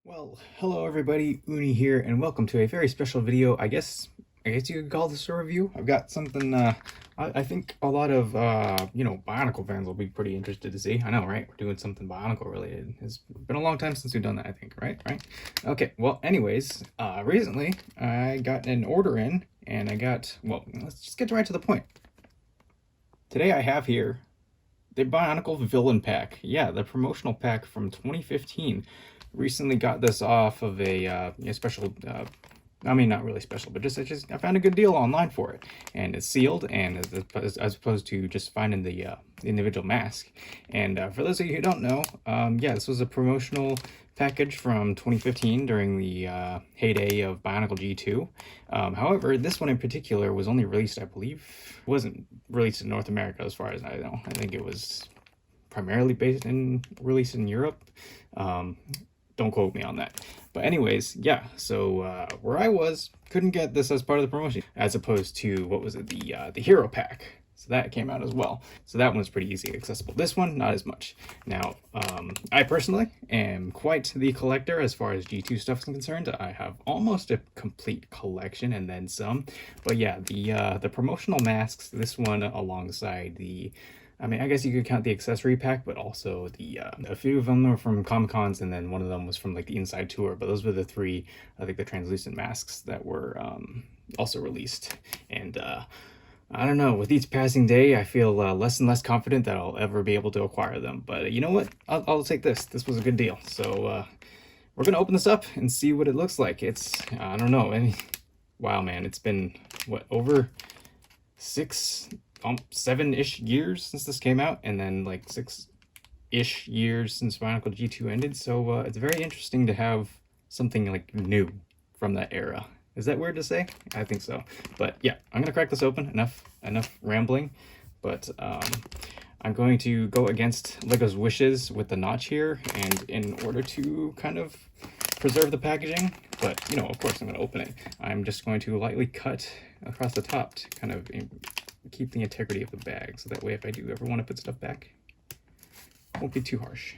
Well, hello everybody, Uni here, and welcome to a very special video. I guess you could call this a review. I've got something I think a lot of Bionicle fans will be pretty interested to see. I know, right? We're doing something Bionicle related. It's been a long time since we've done that, I think, right? Okay, well, anyways, recently I got an order in, and let's just get right to the point. Today I have here the Bionicle Villain Pack. Yeah, the promotional pack from 2015. Recently got this off of a special, I mean, not really special, but I found a good deal online for it. And it's sealed, and as opposed to just finding the individual mask. And for those of you who don't know, yeah, this was a promotional package from 2015 during the heyday of Bionicle G2. However, this one in particular was only released, I believe, wasn't released in North America as far as I know. I think it was primarily released in Europe. Don't quote me on that. But anyways, yeah, so where I was, couldn't get this as part of the promotion, as opposed to, what was it, the Hero Pack. So that came out as well. So that one's pretty easy accessible. This one, not as much. Now, I personally am quite the collector as far as G2 stuff is concerned. I have almost a complete collection and then some. But yeah, the promotional masks, this one alongside I guess you could count the accessory pack, but also a few of them were from Comic-Cons, and then one of them was from like the inside tour. But those were the three, I think, the translucent masks that were also released. And I don't know, with each passing day, I feel less and less confident that I'll ever be able to acquire them. But you know what? I'll take this. This was a good deal. So we're gonna open this up and see what it looks like. I don't know. Wow, man, it's been what, over 7-ish years since this came out, and then like 6-ish years since Bionicle G2 ended. So it's very interesting to have something like new from that era. Is that weird to say? I think so. But yeah, I'm gonna crack this open. Enough rambling. But I'm going to go against LEGO's wishes with the notch here, and in order to kind of preserve the packaging, but you know, of course I'm going to open it. I'm just going to lightly cut across the top to kind of keep the integrity of the bag, so that way if I do ever want to put stuff back, it won't be too harsh.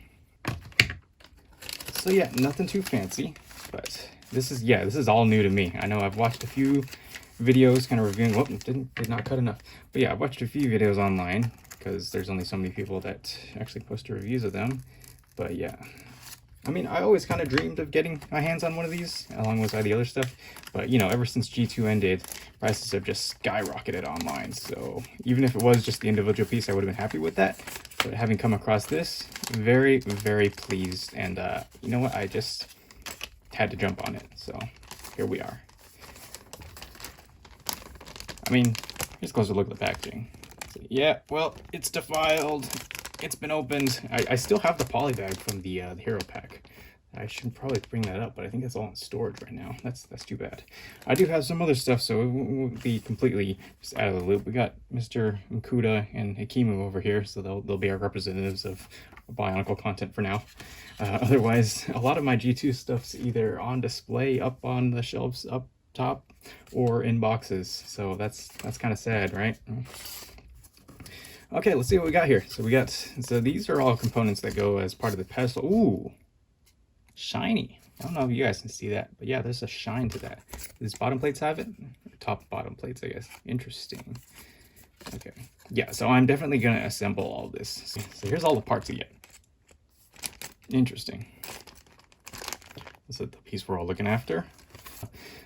So yeah, nothing too fancy, but this is all new to me. I know I've watched a few videos kind of reviewing, did not cut enough. But yeah, I've watched a few videos online, because there's only so many people that actually post reviews of them. But yeah, I mean, I always kind of dreamed of getting my hands on one of these, along with all the other stuff. But, you know, ever since G2 ended, prices have just skyrocketed online. So even if it was just the individual piece, I would have been happy with that. But having come across this, very, very pleased. And you know what? I just had to jump on it. So here we are. I mean, here's a closer look at the packaging. So, yeah, well, it's defiled. It's been opened. I still have the poly bag from the Hero Pack. I should probably bring that up, but I think it's all in storage right now. That's too bad. I do have some other stuff, so it won't be completely just out of the loop. We got Mr. Mkuda and Hikimu over here, so they'll be our representatives of Bionicle content for now. Otherwise, a lot of my G2 stuff's either on display up on the shelves up top or in boxes, so that's kind of sad, right? Okay, let's see what we got here. So these are all components that go as part of the pedestal. Ooh, shiny. I don't know if you guys can see that, but yeah, there's a shine to that. These bottom plates have it? Top bottom plates, I guess. Interesting. Okay, yeah, so I'm definitely gonna assemble all this. So here's all the parts you get. Interesting. This is the piece we're all looking after.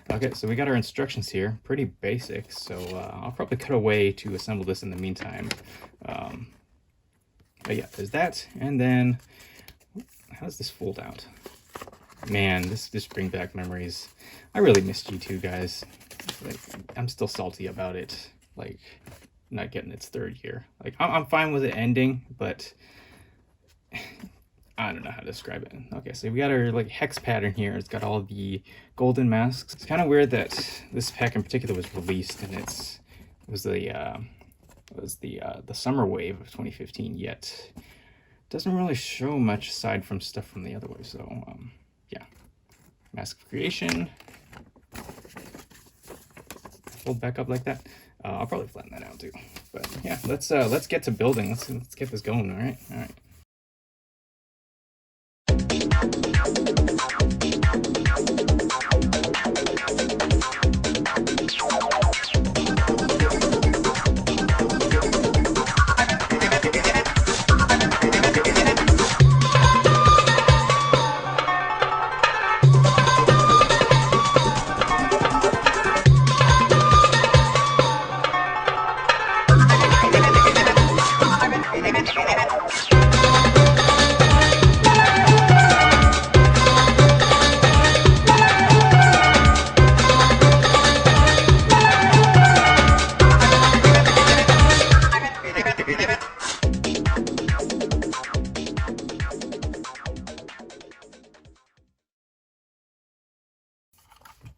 Okay, so we got our instructions here, pretty basic, so I'll probably cut away to assemble this in the meantime. But yeah, there's that, and then, how does this fold out? Man, this just brings back memories. I really miss G2, guys. Like, I'm still salty about it, like, not getting its third year. Like, I'm fine with it ending, but I don't know how to describe it. Okay, so we got our like hex pattern here. It's got all the golden masks. It's kind of weird that this pack in particular was released, and it was the summer wave of 2015. Yet doesn't really show much aside from stuff from the other wave. So yeah, mask of creation. Fold back up like that. I'll probably flatten that out too. But yeah, let's get to building. Let's get this going. All right.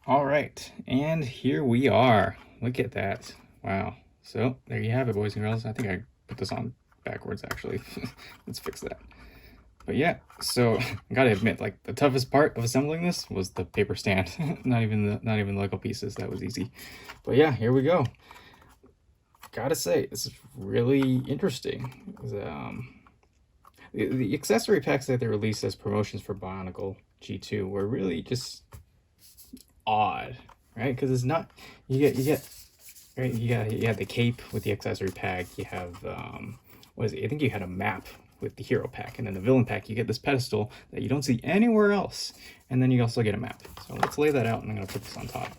All right, and here we are. Look at that. Wow. So there you have it, boys and girls. I think I put this on backwards, actually. Let's fix that. But yeah, so I gotta admit, like, the toughest part of assembling this was the paper stand. not even the Lego pieces. That was easy. But yeah, here we go. Gotta say, this is really interesting. The accessory packs that they released as promotions for Bionicle G2 were really just odd, right? Because it's not, you get right, you have the cape with the accessory pack. You have what is it? I think you had a map with the hero pack, and then the villain pack you get this pedestal that you don't see anywhere else, and then you also get a map. So let's lay that out, and I'm gonna put this on top.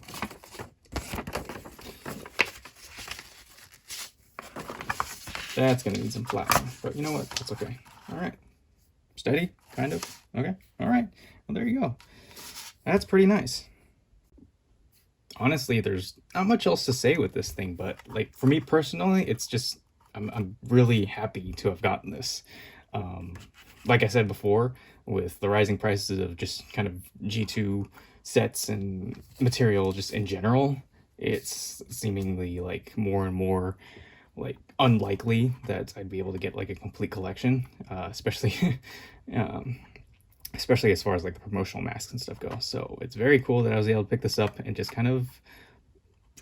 That's gonna need some flattening, but you know what? That's okay. All right, steady, kind of. Okay, all right. Well, there you go. That's pretty nice. Honestly, there's not much else to say with this thing, but like for me personally, it's just I'm really happy to have gotten this. Like I said before, with the rising prices of just kind of G2 sets and material just in general, it's seemingly like more and more like unlikely that I'd be able to get like a complete collection, especially especially as far as like the promotional masks and stuff go. So it's very cool that I was able to pick this up and just kind of,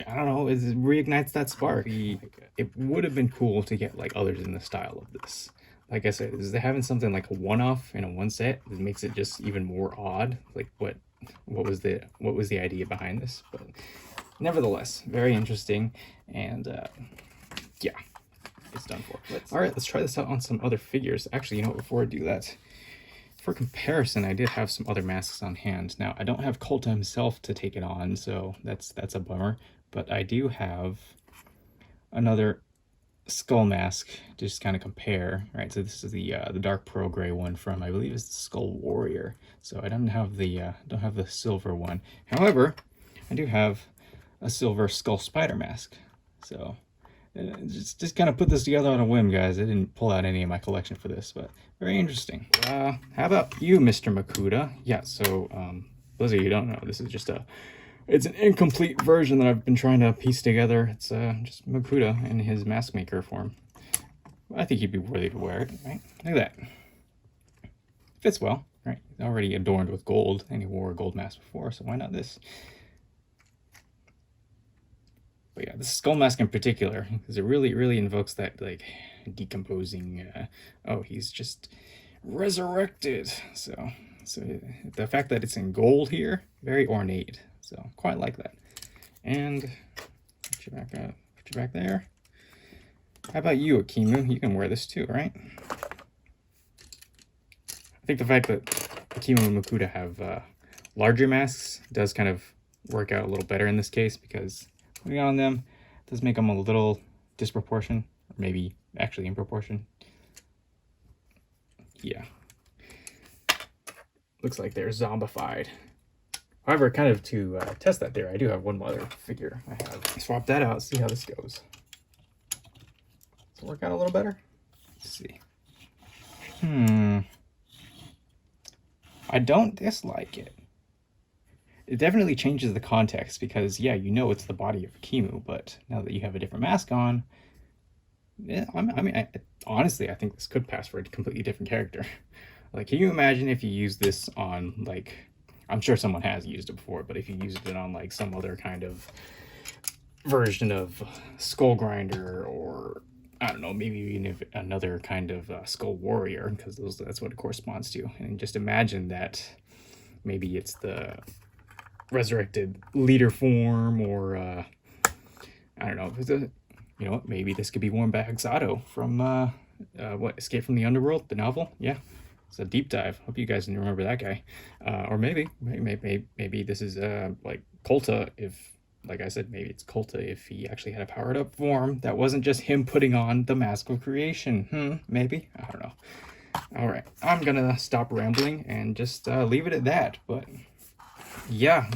I don't know, it reignites that spark. It would have been cool to get like others in the style of this. Like I said, is having something like a one-off in a one set that makes it just even more odd. Like what was the idea behind this? But nevertheless, very interesting, and yeah, it's done for. All right, let's try this out on some other figures. Actually, you know what? Before I do that, for comparison, I did have some other masks on hand. Now, I don't have Colta himself to take it on, so that's a bummer. But I do have another skull mask to just kind of compare, right? So this is the dark pearl gray one from, I believe, it's the Skull Warrior. So I don't have the silver one. However, I do have a silver Skull Spider mask. So just kind of put this together on a whim, guys. I didn't pull out any of my collection for this, but very interesting. How about you, Mr. Makuta? Yeah, so those of you who don't know, this is just it's an incomplete version that I've been trying to piece together. It's just Makuta in his mask maker form. I think he'd be worthy to wear it, right? Look at that. Fits well, right? He's already adorned with gold, and he wore a gold mask before, so why not this? But yeah, the skull mask in particular, because it really invokes that like decomposing. Oh, he's just resurrected. So the fact that it's in gold here, very ornate. So quite like that. And put you back up, put you back there. How about you, Akimu? You can wear this too, right? I think the fact that Akimu and Makuta have larger masks does kind of work out a little better in this case, because putting on them does make them a little disproportionate, or maybe actually in proportion. Yeah. Looks like they're zombified. However, kind of to test that theory, I do have one other figure I have. Swap that out, see how this goes. Does it work out a little better? Let's see. I don't dislike it. It definitely changes the context because, yeah, you know it's the body of Kimu, but now that you have a different mask on, yeah, honestly, I think this could pass for a completely different character. Like, can you imagine if you used this on, like, I'm sure someone has used it before, but if you used it on, like, some other kind of version of Skull Grinder, or, I don't know, maybe even another kind of Skull Warrior, because that's what it corresponds to. And just imagine that maybe it's the resurrected leader form, or, I don't know, you know what, maybe this could be worn by Hexato from, what, Escape from the Underworld, the novel? Yeah. It's a deep dive. Hope you guys remember that guy. Or maybe this is like Colta, if, like I said, maybe it's Colta if he actually had a powered up form that wasn't just him putting on the Mask of Creation. Maybe? I don't know. All right, I'm gonna stop rambling and just leave it at that. But yeah,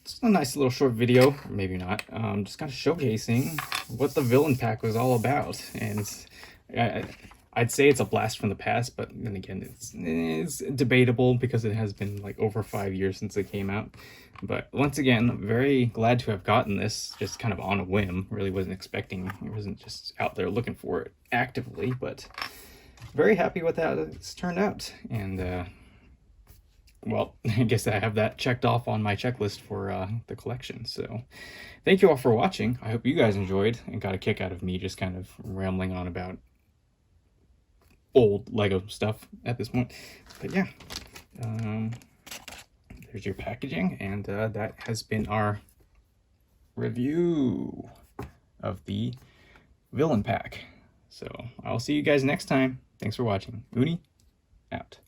it's a nice little short video, or maybe not. Just kind of showcasing what the villain pack was all about, and I'd say it's a blast from the past, but then again, it's debatable because it has been like over 5 years since it came out. But once again, I'm very glad to have gotten this just kind of on a whim. Really wasn't expecting, it wasn't just out there looking for it actively, but very happy with how it's turned out. And well, I guess I have that checked off on my checklist for the collection. So thank you all for watching. I hope you guys enjoyed and got a kick out of me just kind of rambling on about old Lego stuff at this point. But yeah, there's your packaging, and that has been our review of the villain pack. So I'll see you guys next time. Thanks for watching. Uni, out.